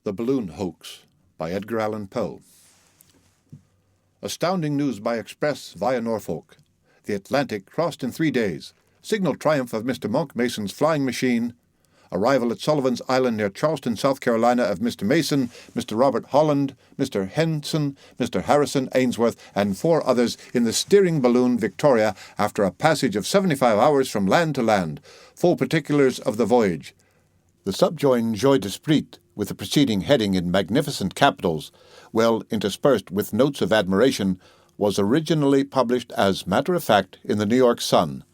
The Balloon-Hoax by Edgar Allan Poe. Astounding news by express via Norfolk. The Atlantic crossed in 3 days. Signal triumph of Mr. Monk Mason's flying machine. Arrival at Sullivan's Island near Charleston, South Carolina of Mr. Mason, Mr. Robert Holland, Mr. Henson, Mr. Harrison Ainsworth, and 4 others in the steering balloon Victoria after a passage of 75 hours from land to land. Full particulars of the voyage. The subjoined Joie d'Esprit, with the preceding heading in magnificent capitals, well interspersed with notes of admiration, was originally published as matter of fact in the New York Sun,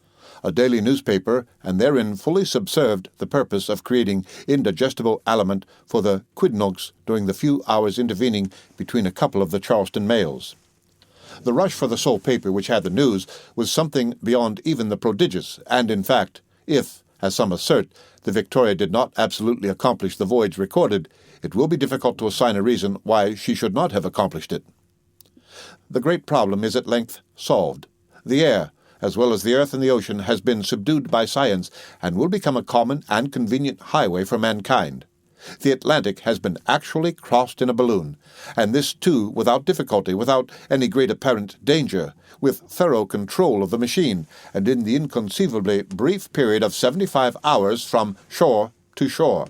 a daily newspaper, and therein fully subserved the purpose of creating indigestible aliment for the quidnuncs during the few hours intervening between a couple of the Charleston mails. The rush for the sole paper which had the news was something beyond even the prodigious, and in fact, if, as some assert, the Victoria did not absolutely accomplish the voyage recorded, it will be difficult to assign a reason why she should not have accomplished it. The great problem is at length solved. The air, as well as the earth and the ocean, has been subdued by science and will become a common and convenient highway for mankind. The Atlantic has been actually crossed in a balloon, and this too without difficulty, without any great apparent danger, with thorough control of the machine, and in the inconceivably brief period of 75 hours from shore to shore.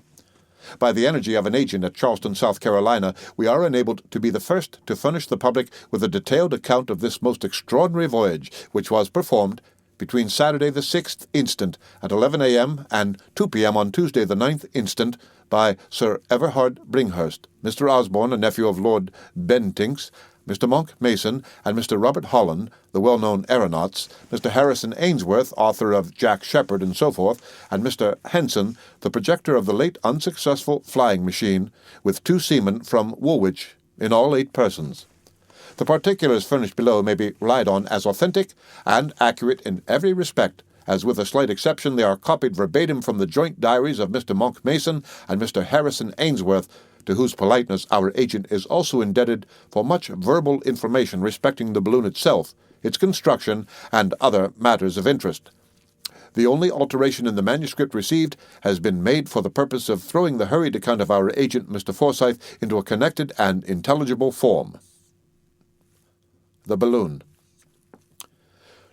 By the energy of an agent at Charleston, South Carolina, we are enabled to be the first to furnish the public with a detailed account of this most extraordinary voyage, which was performed between Saturday the 6th instant at 11 a.m. and 2 p.m. on Tuesday the 9th instant by Sir Everard Bringhurst, Mr. Osborne, a nephew of Lord Bentinck, Mr. Monk Mason, and Mr. Robert Holland, the well-known aeronauts, Mr. Harrison Ainsworth, author of Jack Sheppard and so forth, and Mr. Henson, the projector of the late unsuccessful flying machine, with 2 seamen from Woolwich, in all 8 persons. The particulars furnished below may be relied on as authentic and accurate in every respect, as with a slight exception they are copied verbatim from the joint diaries of Mr. Monk Mason and Mr. Harrison Ainsworth, to whose politeness our agent is also indebted for much verbal information respecting the balloon itself, its construction, and other matters of interest. The only alteration in the manuscript received has been made for the purpose of throwing the hurried account of our agent, Mr. Forsyth, into a connected and intelligible form. The balloon.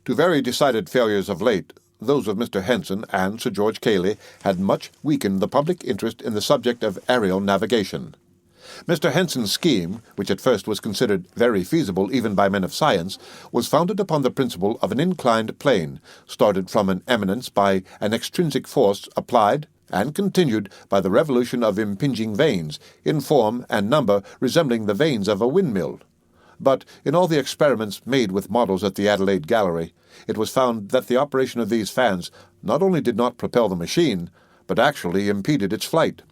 To very decided failures of late, those of Mr. Henson and Sir George Cayley had much weakened the public interest in the subject of aerial navigation. Mr. Henson's scheme, which at first was considered very feasible even by men of science, was founded upon the principle of an inclined plane, started from an eminence by an extrinsic force applied and continued by the revolution of impinging vanes, in form and number resembling the vanes of a windmill. But in all the experiments made with models at the Adelaide Gallery, it was found that the operation of these fans not only did not propel the machine, but actually impeded its flight.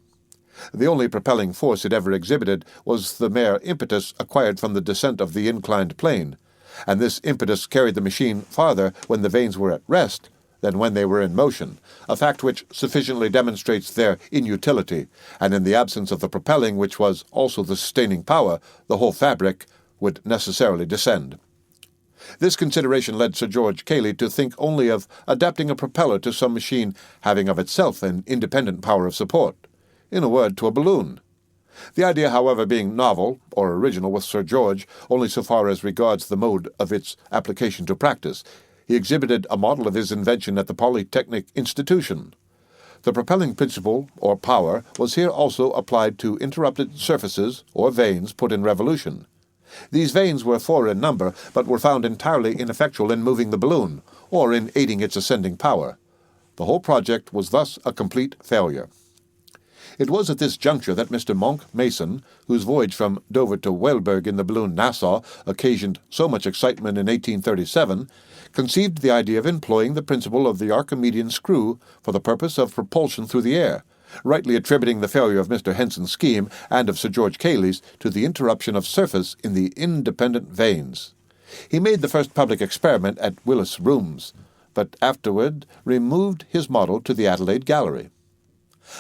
The only propelling force it ever exhibited was the mere impetus acquired from the descent of the inclined plane, and this impetus carried the machine farther when the vanes were at rest than when they were in motion, a fact which sufficiently demonstrates their inutility, and in the absence of the propelling, which was also the sustaining power, the whole fabric would necessarily descend. This consideration led Sir George Cayley to think only of adapting a propeller to some machine having of itself an independent power of support, in a word, to a balloon. The idea, however, being novel, or original with Sir George, only so far as regards the mode of its application to practice, he exhibited a model of his invention at the Polytechnic Institution. The propelling principle, or power, was here also applied to interrupted surfaces, or vanes, put in revolution. These vanes were 4 in number, but were found entirely ineffectual in moving the balloon, or in aiding its ascending power. The whole project was thus a complete failure. It was at this juncture that Mr. Monk Mason, whose voyage from Dover to Weilburg in the balloon Nassau occasioned so much excitement in 1837, conceived the idea of employing the principle of the Archimedean screw for the purpose of propulsion through the air, rightly attributing the failure of Mr. Henson's scheme and of Sir George Cayley's to the interruption of surface in the independent vanes. He made the first public experiment at Willis Rooms, but afterward removed his model to the Adelaide Gallery.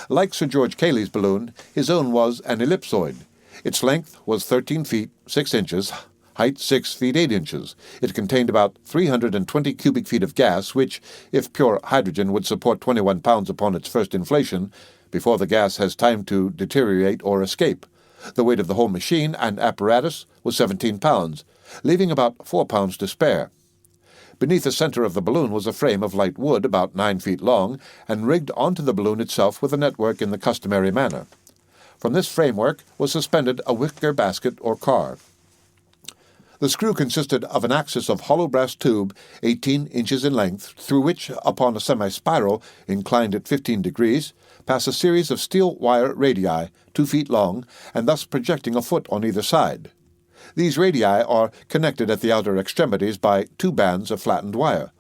Like Sir George Cayley's balloon, his own was an ellipsoid. Its length was 13 feet 6 inches, height 6 feet 8 inches. It contained about 320 cubic feet of gas, which, if pure hydrogen would support 21 pounds upon its first inflation, before the gas has time to deteriorate or escape. The weight of the whole machine and apparatus was 17 pounds, leaving about 4 pounds to spare. Beneath the center of the balloon was a frame of light wood about 9 feet long and rigged onto the balloon itself with a network in the customary manner. From this framework was suspended a wicker basket or car. The screw consisted of an axis of hollow brass tube 18 inches in length, through which, upon a semi-spiral inclined at 15 degrees, pass a series of steel wire radii 2 feet long and thus projecting a foot on either side. These radii are connected at the outer extremities by 2 bands of flattened wire,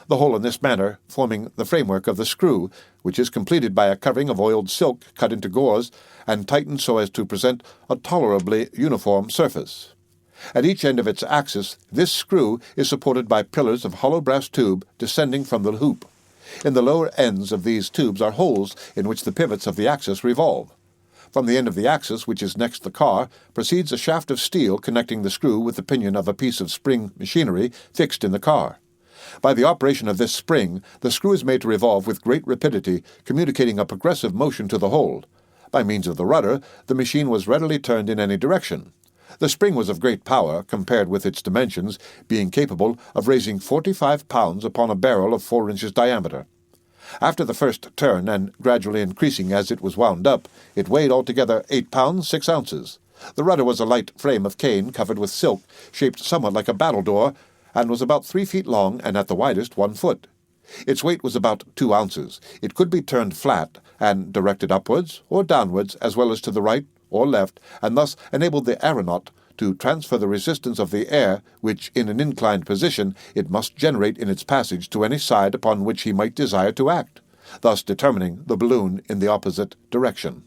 the whole in this manner forming the framework of the screw, which is completed by a covering of oiled silk cut into gauze and tightened so as to present a tolerably uniform surface. At each end of its axis, this screw is supported by pillars of hollow brass tube descending from the hoop. In the lower ends of these tubes are holes in which the pivots of the axis revolve. From the end of the axis, which is next the car, proceeds a shaft of steel connecting the screw with the pinion of a piece of spring machinery fixed in the car. By the operation of this spring, the screw is made to revolve with great rapidity, communicating a progressive motion to the whole. By means of the rudder, the machine was readily turned in any direction. The spring was of great power, compared with its dimensions, being capable of raising 45 pounds upon a barrel of 4 inches diameter. After the first turn, and gradually increasing as it was wound up, it weighed altogether 8 pounds 6 ounces. The rudder was a light frame of cane covered with silk, shaped somewhat like a battledore, and was about 3 feet long and at the widest 1 foot. Its weight was about 2 ounces. It could be turned flat and directed upwards or downwards as well as to the right or left, and thus enabled the aeronaut to transfer the resistance of the air, which in an inclined position it must generate in its passage to any side upon which he might desire to act, thus determining the balloon in the opposite direction.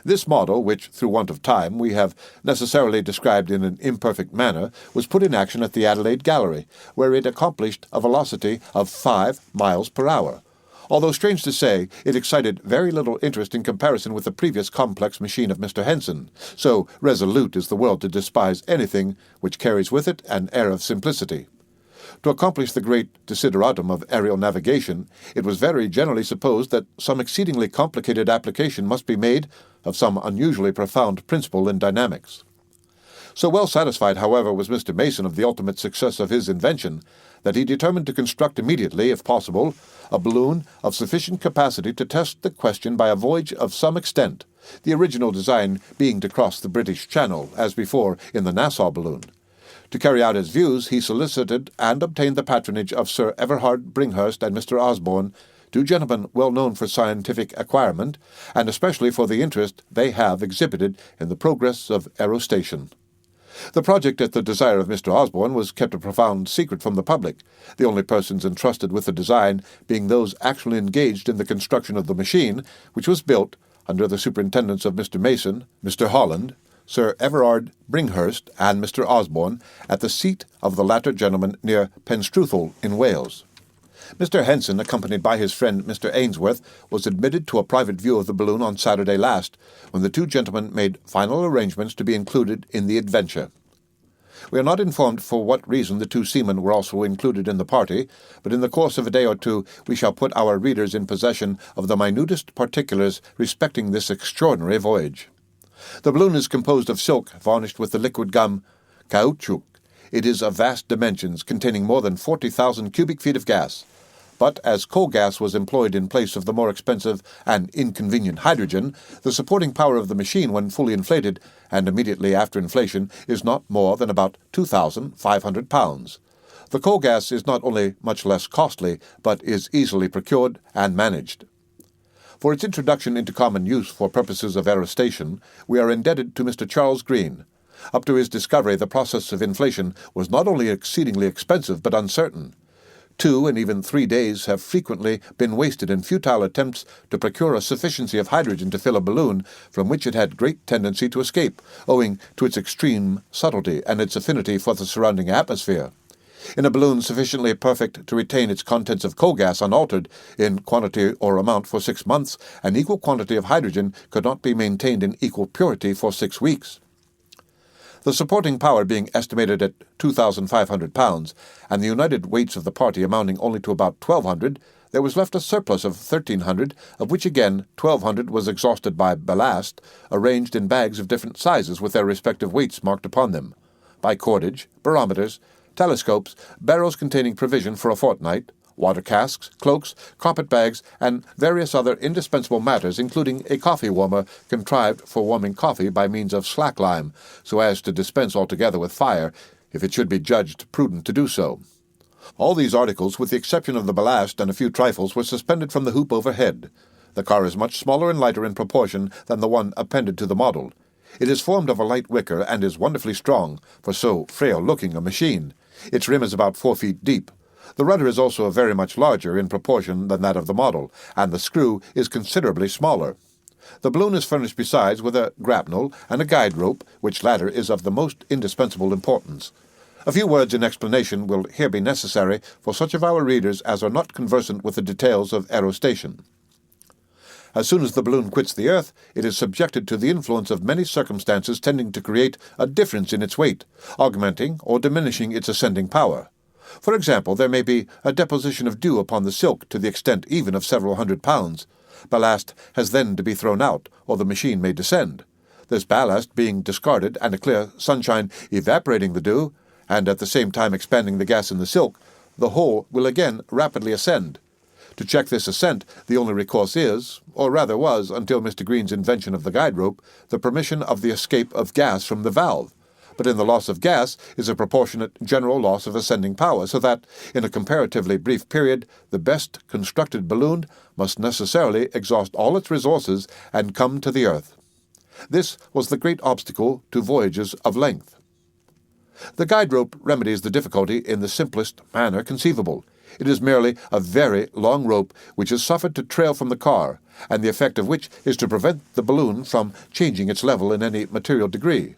This model, which, through want of time, we have necessarily described in an imperfect manner, was put in action at the Adelaide Gallery, where it accomplished a velocity of 5 miles per hour. Although, strange to say, it excited very little interest in comparison with the previous complex machine of Mr. Henson, so resolute is the world to despise anything which carries with it an air of simplicity. To accomplish the great desideratum of aerial navigation, it was very generally supposed that some exceedingly complicated application must be made of some unusually profound principle in dynamics. So well satisfied, however, was Mr. Mason of the ultimate success of his invention, that he determined to construct immediately, if possible, a balloon of sufficient capacity to test the question by a voyage of some extent, the original design being to cross the British Channel, as before in the Nassau balloon. To carry out his views, he solicited and obtained the patronage of Sir Everard Bringhurst and Mr. Osborne, 2 gentlemen well known for scientific acquirement, and especially for the interest they have exhibited in the progress of aerostation. The project, at the desire of Mr. Osborne, was kept a profound secret from the public, the only persons entrusted with the design being those actually engaged in the construction of the machine, which was built, under the superintendence of Mr. Mason, Mr. Holland, Sir Everard Bringhurst, and Mr. Osborne, at the seat of the latter gentleman near Penstruthal in Wales. Mr. Henson, accompanied by his friend Mr. Ainsworth, was admitted to a private view of the balloon on Saturday last, when the 2 gentlemen made final arrangements to be included in the adventure. We are not informed for what reason the 2 seamen were also included in the party, but in the course of a day or 2 we shall put our readers in possession of the minutest particulars respecting this extraordinary voyage. The balloon is composed of silk varnished with the liquid gum caoutchouc. It is of vast dimensions, containing more than 40,000 cubic feet of gas. But as coal gas was employed in place of the more expensive and inconvenient hydrogen, the supporting power of the machine when fully inflated, and immediately after inflation, is not more than about 2,500 pounds. The coal gas is not only much less costly, but is easily procured and managed. For its introduction into common use for purposes of aerostation, we are indebted to Mr. Charles Green. Up to his discovery, the process of inflation was not only exceedingly expensive, but uncertain. 2 and even 3 days have frequently been wasted in futile attempts to procure a sufficiency of hydrogen to fill a balloon from which it had great tendency to escape, owing to its extreme subtlety and its affinity for the surrounding atmosphere. In a balloon sufficiently perfect to retain its contents of coal gas unaltered in quantity or amount for 6 months, an equal quantity of hydrogen could not be maintained in equal purity for 6 weeks. The supporting power being estimated at 2,500 pounds, and the united weights of the party amounting only to about 1,200, there was left a surplus of 1,300, of which again 1,200 was exhausted by ballast, arranged in bags of different sizes with their respective weights marked upon them. By cordage, barometers, telescopes, barrels containing provision for a fortnight, water casks, cloaks, carpet bags, and various other indispensable matters, including a coffee warmer contrived for warming coffee by means of slack lime, so as to dispense altogether with fire, if it should be judged prudent to do so. All these articles, with the exception of the ballast and a few trifles, were suspended from the hoop overhead. The car is much smaller and lighter in proportion than the one appended to the model. It is formed of a light wicker and is wonderfully strong, for so frail-looking a machine. Its rim is about 4 feet deep. The rudder is also very much larger in proportion than that of the model, and the screw is considerably smaller. The balloon is furnished besides with a grapnel and a guide rope, which latter is of the most indispensable importance. A few words in explanation will here be necessary for such of our readers as are not conversant with the details of aerostation. As soon as the balloon quits the earth, it is subjected to the influence of many circumstances tending to create a difference in its weight, augmenting or diminishing its ascending power. For example, there may be a deposition of dew upon the silk to the extent even of several hundred pounds. Ballast has then to be thrown out, or the machine may descend. This ballast being discarded and a clear sunshine evaporating the dew, and at the same time expanding the gas in the silk, the whole will again rapidly ascend. To check this ascent, the only recourse is, or rather was until Mr. Green's invention of the guide rope, the permission of the escape of gas from the valve. But in the loss of gas is a proportionate general loss of ascending power, so that, in a comparatively brief period, the best constructed balloon must necessarily exhaust all its resources and come to the earth. This was the great obstacle to voyages of length. The guide rope remedies the difficulty in the simplest manner conceivable. It is merely a very long rope which is suffered to trail from the car, and the effect of which is to prevent the balloon from changing its level in any material degree.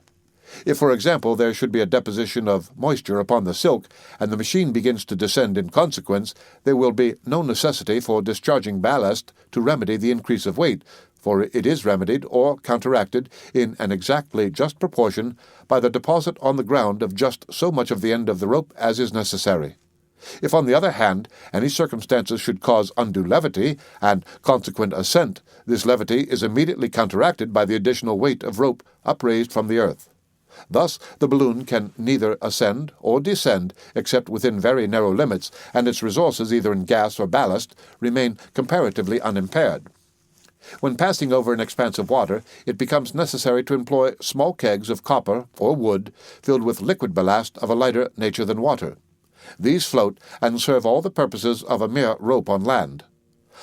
If, for example, there should be a deposition of moisture upon the silk, and the machine begins to descend in consequence, there will be no necessity for discharging ballast to remedy the increase of weight, for it is remedied or counteracted in an exactly just proportion by the deposit on the ground of just so much of the end of the rope as is necessary. If, on the other hand, any circumstances should cause undue levity and consequent ascent, this levity is immediately counteracted by the additional weight of rope upraised from the earth. Thus, the balloon can neither ascend or descend except within very narrow limits, and its resources, either in gas or ballast, remain comparatively unimpaired. When passing over an expanse of water, it becomes necessary to employ small kegs of copper or wood filled with liquid ballast of a lighter nature than water. These float and serve all the purposes of a mere rope on land.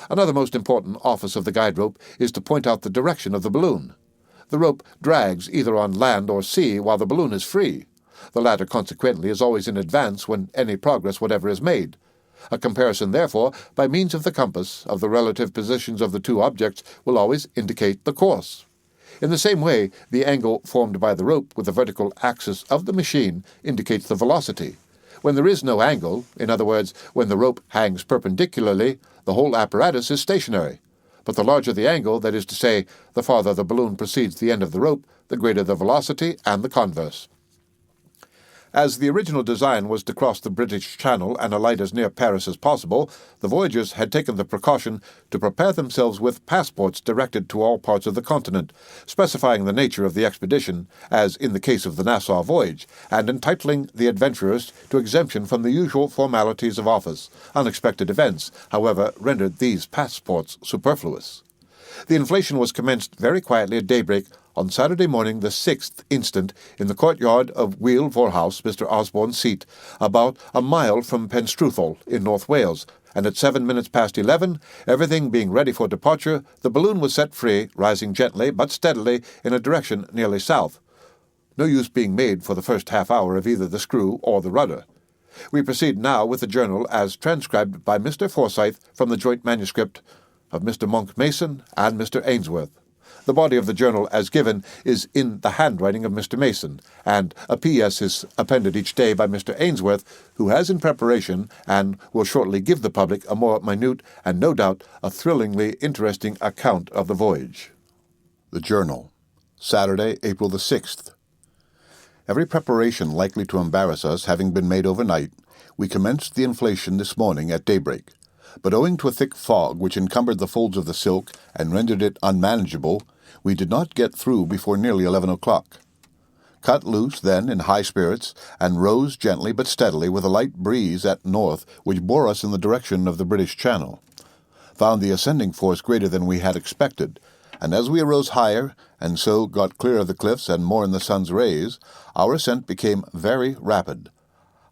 Another most important office of the guide rope is to point out the direction of the balloon. The rope drags either on land or sea while the balloon is free. The latter, consequently, is always in advance when any progress whatever is made. A comparison, therefore, by means of the compass, of the relative positions of the two objects will always indicate the course. In the same way, the angle formed by the rope with the vertical axis of the machine indicates the velocity. When there is no angle, in other words, when the rope hangs perpendicularly, the whole apparatus is stationary. But the larger the angle, that is to say, the farther the balloon precedes the end of the rope, the greater the velocity, and the converse. As the original design was to cross the British Channel and alight as near Paris as possible, the voyagers had taken the precaution to prepare themselves with passports directed to all parts of the continent, specifying the nature of the expedition, as in the case of the Nassau voyage, and entitling the adventurers to exemption from the usual formalities of office. Unexpected events, however, rendered these passports superfluous. The inflation was commenced very quietly at daybreak on Saturday morning, the 6th instant, in the courtyard of Wheal Vorhouse, Mr. Osborne's seat, about a mile from Penstruthal, in North Wales, and at 7 minutes past 11, everything being ready for departure, the balloon was set free, rising gently but steadily in a direction nearly south, no use being made for the first half hour of either the screw or the rudder. We proceed now with the journal as transcribed by Mr. Forsyth from the joint manuscript of Mr. Monk Mason and Mr. Ainsworth. The body of the journal as given is in the handwriting of Mr. Mason, and a P.S. is appended each day by Mr. Ainsworth, who has in preparation and will shortly give the public a more minute and no doubt a thrillingly interesting account of the voyage. The Journal, Saturday, April the 6th. Every preparation likely to embarrass us having been made overnight, we commenced the inflation this morning at daybreak. but owing to a thick fog which encumbered the folds of the silk and rendered it unmanageable, we did not get through before nearly 11 o'clock. Cut loose then in high spirits, and rose gently but steadily with a light breeze at north which bore us in the direction of the British Channel. Found the ascending force greater than we had expected, and as we arose higher, and so got clear of the cliffs and more in the sun's rays, our ascent became very rapid.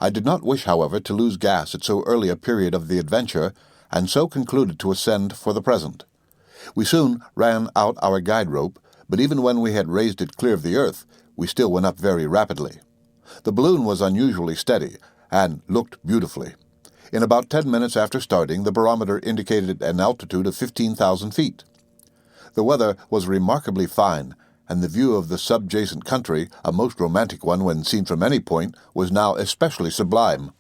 I did not wish, however, to lose gas at so early a period of the adventure, and so concluded to ascend for the present. We soon ran out our guide rope, but even when we had raised it clear of the earth, we still went up very rapidly. The balloon was unusually steady, and looked beautifully. In about 10 minutes after starting, the barometer indicated an altitude of 15,000 feet. The weather was remarkably fine, and the view of the subjacent country, a most romantic one when seen from any point, was now especially sublime.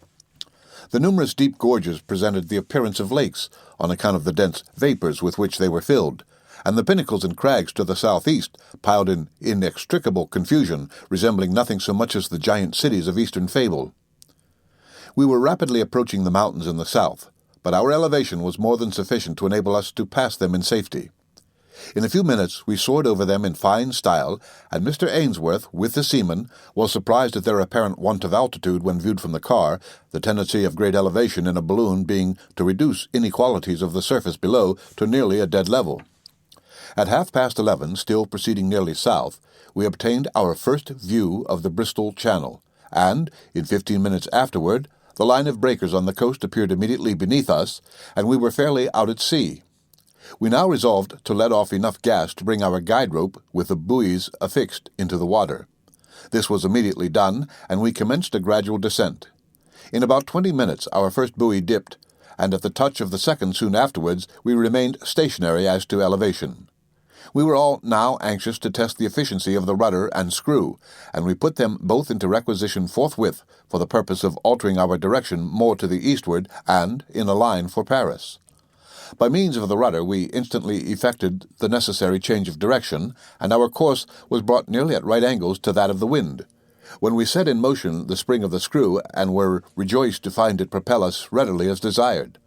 The numerous deep gorges presented the appearance of lakes, on account of the dense vapors with which they were filled, and the pinnacles and crags to the southeast, piled in inextricable confusion, resembling nothing so much as the giant cities of Eastern fable. We were rapidly approaching the mountains in the south, but our elevation was more than sufficient to enable us to pass them in safety. In a few minutes we soared over them in fine style, and Mr. Ainsworth, with the seamen, was surprised at their apparent want of altitude when viewed from the car, the tendency of great elevation in a balloon being to reduce inequalities of the surface below to nearly a dead level. At 11:30, still proceeding nearly south, we obtained our first view of the Bristol Channel, and, in 15 minutes afterward, the line of breakers on the coast appeared immediately beneath us, and we were fairly out at sea. We now resolved to let off enough gas to bring our guide rope, with the buoys affixed, into the water. This was immediately done, and we commenced a gradual descent. In about 20 minutes our first buoy dipped, and at the touch of the second soon afterwards we remained stationary as to elevation. We were all now anxious to test the efficiency of the rudder and screw, and we put them both into requisition forthwith for the purpose of altering our direction more to the eastward and in a line for Paris. By means of the rudder we instantly effected the necessary change of direction, and our course was brought nearly at right angles to that of the wind, when we set in motion the spring of the screw, and were rejoiced to find it propel us readily as desired.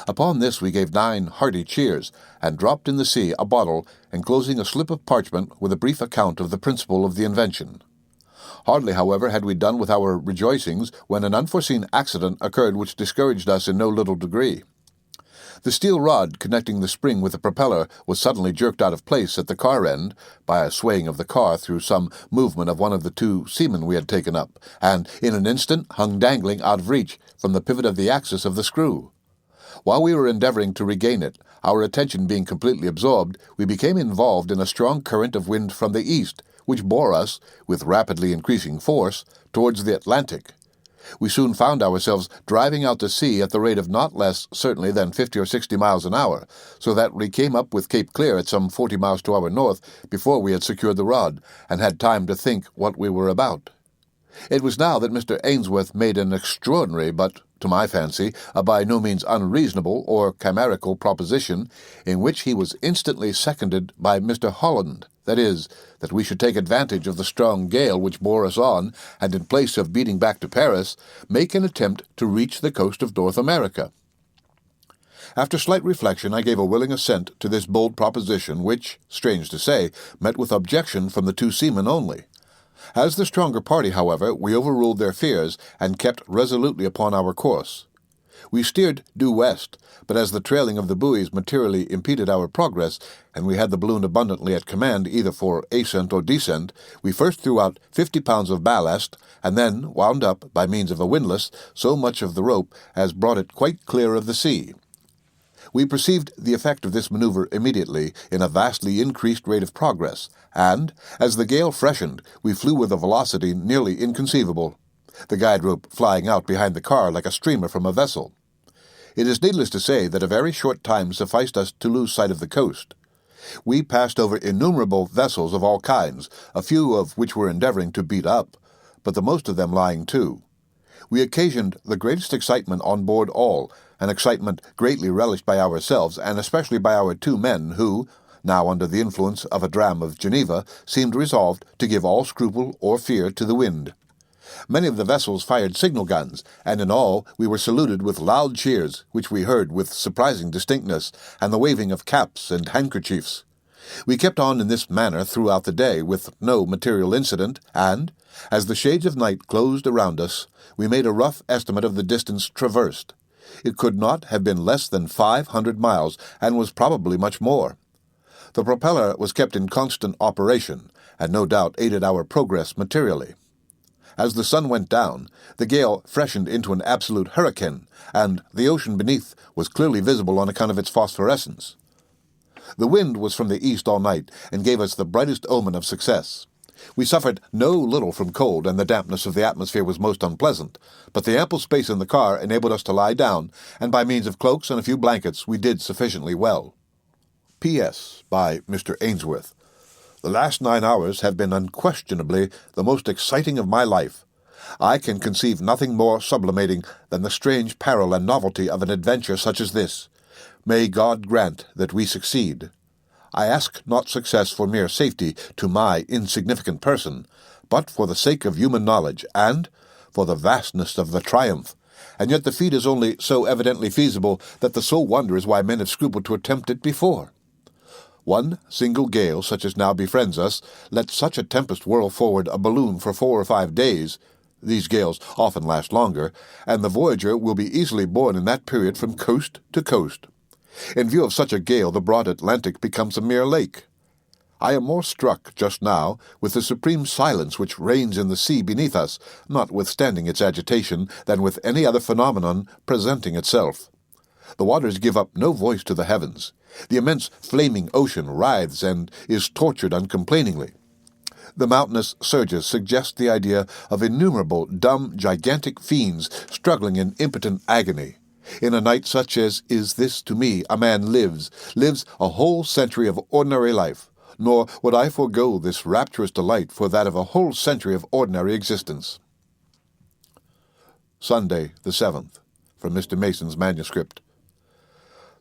Upon this we gave 9 hearty cheers, and dropped in the sea a bottle enclosing a slip of parchment with a brief account of the principle of the invention. Hardly, however, had we done with our rejoicings when an unforeseen accident occurred which discouraged us in no little degree. The steel rod connecting the spring with the propeller was suddenly jerked out of place at the car end by a swaying of the car through some movement of one of the 2 seamen we had taken up, and in an instant hung dangling out of reach from the pivot of the axis of the screw. While we were endeavoring to regain it, our attention being completely absorbed, we became involved in a strong current of wind from the east, which bore us, with rapidly increasing force, towards the Atlantic. We soon found ourselves driving out to sea at the rate of not less, certainly, than 50 or 60 miles an hour, so that we came up with Cape Clear at some 40 miles to our north before we had secured the rod, and had time to think what we were about. It was now that Mr. Ainsworth made an extraordinary, but, to my fancy, a by no means unreasonable or chimerical proposition, in which he was instantly seconded by Mr. Holland, that is, that we should take advantage of the strong gale which bore us on, and in place of beating back to Paris, make an attempt to reach the coast of North America. After slight reflection, I gave a willing assent to this bold proposition, which, strange to say, met with objection from the 2 seamen only. As the stronger party, however, we overruled their fears, and kept resolutely upon our course. We steered due west, but as the trailing of the buoys materially impeded our progress, and we had the balloon abundantly at command either for ascent or descent, we first threw out 50 pounds of ballast, and then wound up, by means of a windlass, so much of the rope as brought it quite clear of the sea. We perceived the effect of this maneuver immediately in a vastly increased rate of progress, and, as the gale freshened, we flew with a velocity nearly inconceivable, the guide rope flying out behind the car like a streamer from a vessel. It is needless to say that a very short time sufficed us to lose sight of the coast. We passed over innumerable vessels of all kinds, a few of which were endeavoring to beat up, but the most of them lying to. We occasioned the greatest excitement on board all, an excitement greatly relished by ourselves, and especially by our 2 men, who, now under the influence of a dram of Geneva, seemed resolved to give all scruple or fear to the wind. Many of the vessels fired signal guns, and in all we were saluted with loud cheers, which we heard with surprising distinctness, and the waving of caps and handkerchiefs. We kept on in this manner throughout the day, with no material incident, and, as the shades of night closed around us, we made a rough estimate of the distance traversed. It could not have been less than 500 miles, and was probably much more. The propeller was kept in constant operation, and no doubt aided our progress materially. As the sun went down, the gale freshened into an absolute hurricane, and the ocean beneath was clearly visible on account of its phosphorescence. The wind was from the east all night, and gave us the brightest omen of success. We suffered no little from cold, and the dampness of the atmosphere was most unpleasant, but the ample space in the car enabled us to lie down, and by means of cloaks and a few blankets we did sufficiently well. P.S. by Mr. Ainsworth. The last 9 hours have been unquestionably the most exciting of my life. I can conceive nothing more sublimating than the strange peril and novelty of an adventure such as this. May God grant that we succeed. I ask not success for mere safety to my insignificant person, but for the sake of human knowledge, and for the vastness of the triumph. And yet the feat is only so evidently feasible that the sole wonder is why men have scrupled to attempt it before. One single gale, such as now befriends us, let such a tempest whirl forward a balloon for 4 or 5 days. These gales often last longer, and the voyager will be easily borne in that period from coast to coast. In view of such a gale, the broad Atlantic becomes a mere lake. I am more struck just now with the supreme silence which reigns in the sea beneath us, notwithstanding its agitation, than with any other phenomenon presenting itself. The waters give up no voice to the heavens. The immense flaming ocean writhes and is tortured uncomplainingly. The mountainous surges suggest the idea of innumerable dumb, gigantic fiends struggling in impotent agony. In a night such as is this to me, a man lives a whole century of ordinary life, nor would I forego this rapturous delight for that of a whole century of ordinary existence. Sunday, the 7th, from Mr. Mason's manuscript.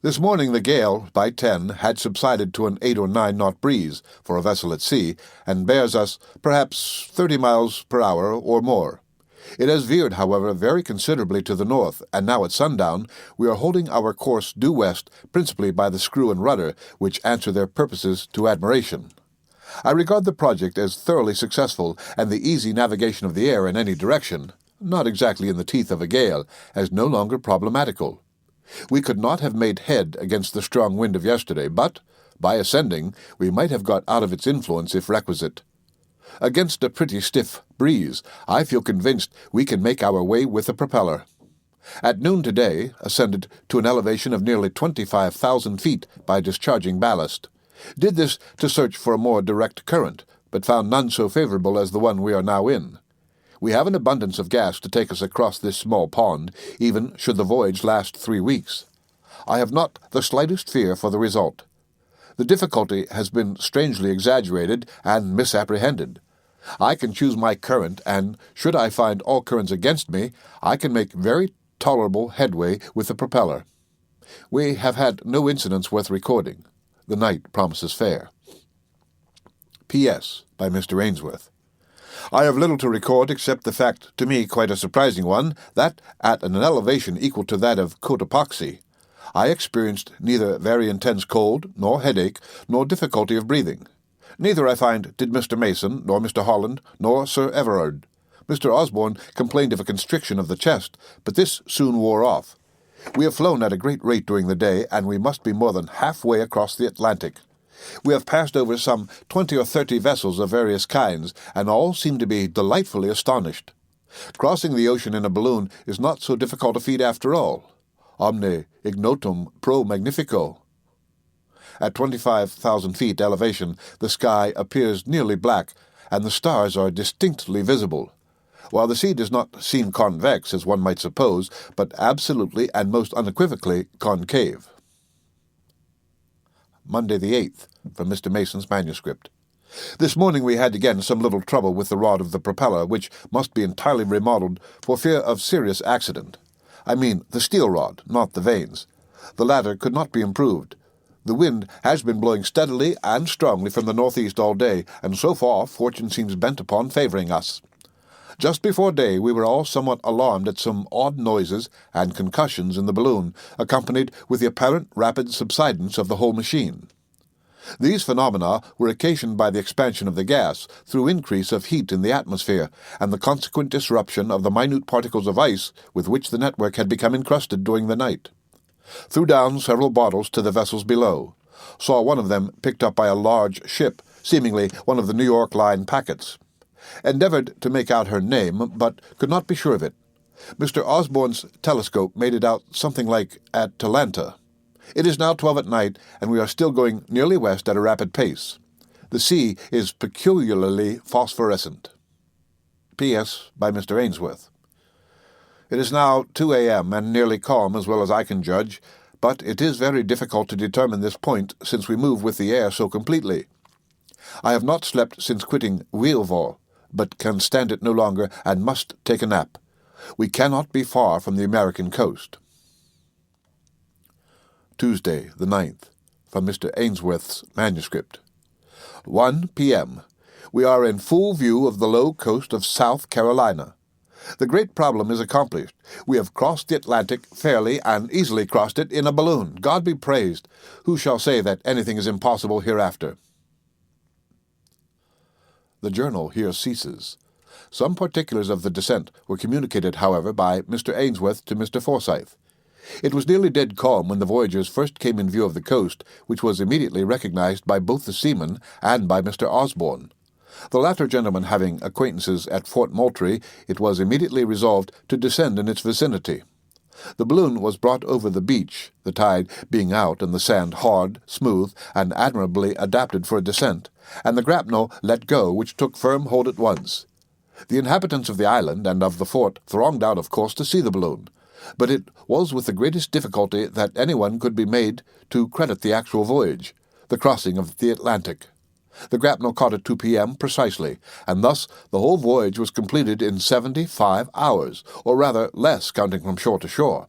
This morning the gale, by 10, had subsided to an 8 or 9 knot breeze for a vessel at sea, and bears us perhaps 30 miles per hour or more. It has veered, however, very considerably to the north, and now at sundown we are holding our course due west, principally by the screw and rudder, which answer their purposes to admiration. I regard the project as thoroughly successful, and the easy navigation of the air in any direction, not exactly in the teeth of a gale, as no longer problematical. We could not have made head against the strong wind of yesterday, but, by ascending, we might have got out of its influence if requisite. Against a pretty stiff breeze, I feel convinced we can make our way with the propeller. At noon today, ascended to an elevation of nearly 25,000 feet by discharging ballast. Did this to search for a more direct current, but found none so favorable as the one we are now in. We have an abundance of gas to take us across this small pond, even should the voyage last 3 weeks. I have not the slightest fear for the result. The difficulty has been strangely exaggerated and misapprehended. I can choose my current, and should I find all currents against me, I can make very tolerable headway with the propeller. We have had no incidents worth recording. The night promises fair. P.S. by Mr. Ainsworth. I have little to record except the fact, to me quite a surprising one, that, at an elevation equal to that of Cotopaxi, I experienced neither very intense cold, nor headache, nor difficulty of breathing. Neither, I find, did Mr. Mason, nor Mr. Holland, nor Sir Everard. Mr. Osborne complained of a constriction of the chest, but this soon wore off. We have flown at a great rate during the day, and we must be more than halfway across the Atlantic. We have passed over some 20 or 30 vessels of various kinds, and all seem to be delightfully astonished. Crossing the ocean in a balloon is not so difficult a feat after all. Omne ignotum pro magnifico. At 25,000 feet elevation, the sky appears nearly black, and the stars are distinctly visible, while the sea does not seem convex, as one might suppose, but absolutely and most unequivocally concave. Monday the 8th, from Mr. Mason's manuscript. This morning we had again some little trouble with the rod of the propeller, which must be entirely remodelled for fear of serious accident. I mean the steel rod, not the vanes. The latter could not be improved. The wind has been blowing steadily and strongly from the northeast all day, and so far fortune seems bent upon favouring us. Just before day, we were all somewhat alarmed at some odd noises and concussions in the balloon, accompanied with the apparent rapid subsidence of the whole machine. These phenomena were occasioned by the expansion of the gas through increase of heat in the atmosphere and the consequent disruption of the minute particles of ice with which the network had become encrusted during the night. Threw down several bottles to the vessels below. Saw one of them picked up by a large ship, seemingly one of the New York Line packets. Endeavored to make out her name, but could not be sure of it. Mr. Osborne's telescope made it out something like Atalanta. It is now 12 at night, and we are still going nearly west at a rapid pace. The sea is peculiarly phosphorescent. P.S. by Mr. Ainsworth. It is now 2 a.m. and nearly calm as well as I can judge, but it is very difficult to determine this point since we move with the air so completely. I have not slept since quitting Wheelville, but can stand it no longer and must take a nap. We cannot be far from the American coast. Tuesday, the 9th, from Mr. Ainsworth's manuscript. 1 p.m. We are in full view of the low coast of South Carolina. The great problem is accomplished. We have crossed the Atlantic fairly and easily crossed it in a balloon. God be praised. Who shall say that anything is impossible hereafter? The journal here ceases. Some particulars of the descent were communicated, however, by Mr. Ainsworth to Mr. Forsyth. It was nearly dead calm when the voyagers first came in view of the coast, which was immediately recognized by both the seamen and by Mr. Osborne. The latter gentleman having acquaintances at Fort Moultrie, it was immediately resolved to descend in its vicinity. The balloon was brought over the beach, the tide being out and the sand hard, smooth, and admirably adapted for a descent, and the grapnel let go, which took firm hold at once. The inhabitants of the island and of the fort thronged out, of course, to see the balloon, but it was with the greatest difficulty that anyone could be made to credit the actual voyage, the crossing of the Atlantic. The grapnel caught at 2 p.m. precisely, and thus the whole voyage was completed in 75 hours, or rather less, counting from shore to shore.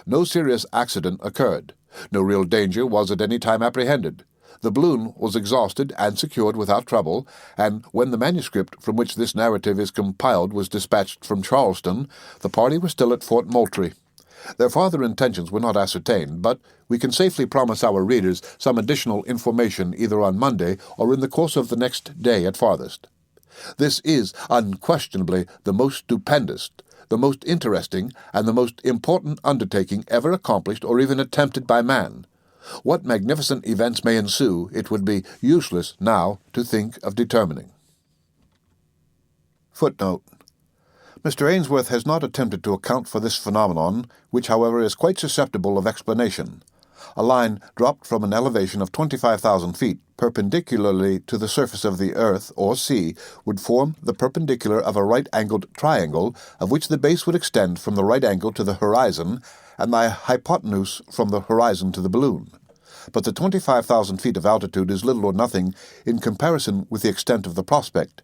No serious accident occurred. No real danger was at any time apprehended. The balloon was exhausted and secured without trouble, and when the manuscript from which this narrative is compiled was dispatched from Charleston, the party were still at Fort Moultrie. Their farther intentions were not ascertained, but we can safely promise our readers some additional information either on Monday or in the course of the next day at farthest. This is unquestionably the most stupendous, the most interesting, and the most important undertaking ever accomplished or even attempted by man. What magnificent events may ensue, it would be useless now to think of determining. Footnote. Mr. Ainsworth has not attempted to account for this phenomenon, which, however, is quite susceptible of explanation. A line dropped from an elevation of 25,000 feet perpendicularly to the surface of the earth or sea would form the perpendicular of a right-angled triangle, of which the base would extend from the right angle to the horizon, and the hypotenuse from the horizon to the balloon. But the 25,000 feet of altitude is little or nothing in comparison with the extent of the prospect.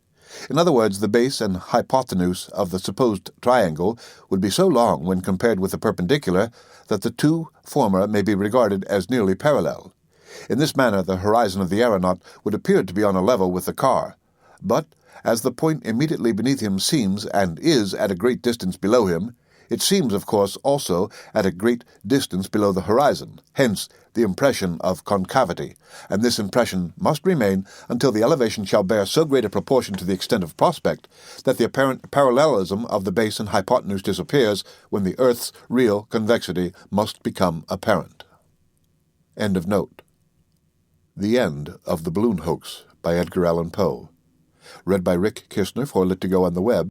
In other words, the base and hypotenuse of the supposed triangle would be so long when compared with the perpendicular that the two former may be regarded as nearly parallel. In this manner the horizon of the aeronaut would appear to be on a level with the car. But, as the point immediately beneath him seems and is at a great distance below him, it seems, of course, also at a great distance below the horizon, hence the impression of concavity, and this impression must remain until the elevation shall bear so great a proportion to the extent of prospect that the apparent parallelism of the base and hypotenuse disappears, when the earth's real convexity must become apparent. End of note. The End of the Balloon-Hoax by Edgar Allan Poe. Read by Rick Kistner for Lit2Go on the Web.